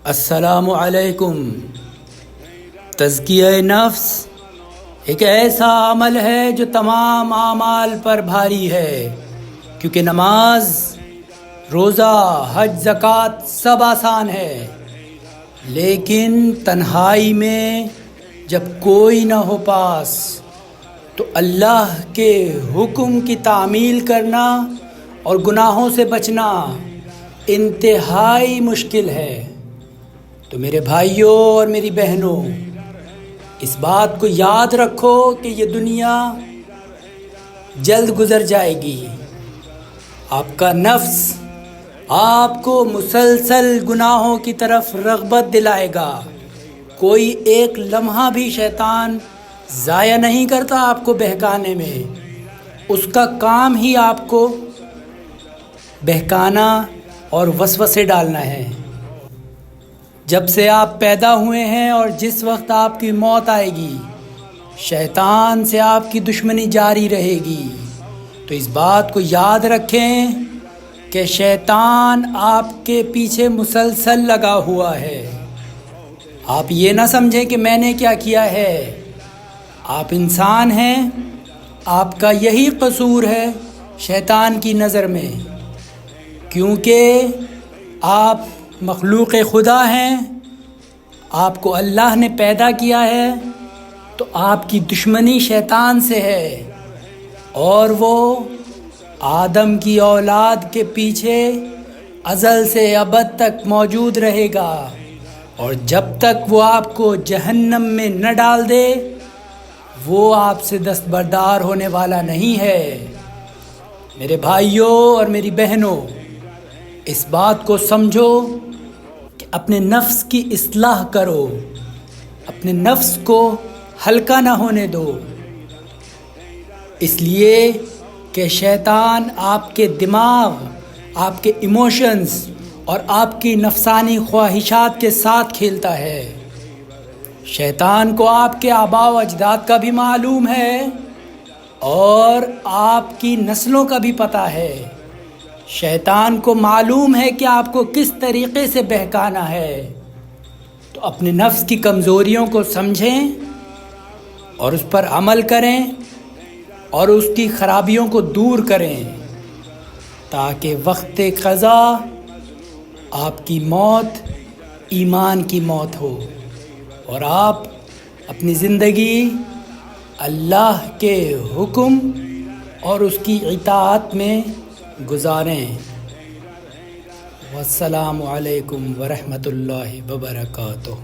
السلام علیکم۔ تزکیہ نفس ایک ایسا عمل ہے جو تمام اعمال پر بھاری ہے، کیونکہ نماز، روزہ، حج، زکوٰۃ سب آسان ہے، لیکن تنہائی میں جب کوئی نہ ہو پاس تو اللہ کے حکم کی تعمیل کرنا اور گناہوں سے بچنا انتہائی مشکل ہے۔ تو میرے بھائیوں اور میری بہنوں، اس بات کو یاد رکھو کہ یہ دنیا جلد گزر جائے گی۔ آپ کا نفس آپ کو مسلسل گناہوں کی طرف رغبت دلائے گا۔ کوئی ایک لمحہ بھی شیطان ضائع نہیں کرتا آپ کو بہکانے میں۔ اس کا کام ہی آپ کو بہکانا اور وسوسے ڈالنا ہے۔ جب سے آپ پیدا ہوئے ہیں اور جس وقت آپ کی موت آئے گی، شیطان سے آپ کی دشمنی جاری رہے گی۔ تو اس بات کو یاد رکھیں کہ شیطان آپ کے پیچھے مسلسل لگا ہوا ہے۔ آپ یہ نہ سمجھیں کہ میں نے کیا کیا ہے۔ آپ انسان ہیں، آپ کا یہی قصور ہے شیطان کی نظر میں، کیونکہ آپ مخلوق خدا ہیں، آپ کو اللہ نے پیدا کیا ہے، تو آپ کی دشمنی شیطان سے ہے، اور وہ آدم کی اولاد کے پیچھے ازل سے ابد تک موجود رہے گا، اور جب تک وہ آپ کو جہنم میں نہ ڈال دے وہ آپ سے دستبردار ہونے والا نہیں ہے۔ میرے بھائیوں اور میری بہنوں، اس بات کو سمجھو کہ اپنے نفس کی اصلاح کرو، اپنے نفس کو ہلکا نہ ہونے دو، اس لیے کہ شیطان آپ کے دماغ، آپ کے ایموشنز اور آپ کی نفسانی خواہشات کے ساتھ کھیلتا ہے۔ شیطان کو آپ کے آباء و اجداد کا بھی معلوم ہے اور آپ کی نسلوں کا بھی پتہ ہے۔ شیطان کو معلوم ہے کہ آپ کو کس طریقے سے بہکانا ہے۔ تو اپنے نفس کی کمزوریوں کو سمجھیں اور اس پر عمل کریں اور اس کی خرابیوں کو دور کریں، تاکہ وقت قضا آپ کی موت ایمان کی موت ہو اور آپ اپنی زندگی اللہ کے حکم اور اس کی اطاعت میں گزاریں۔ والسلام علیکم ورحمۃ اللہ وبرکاتہ۔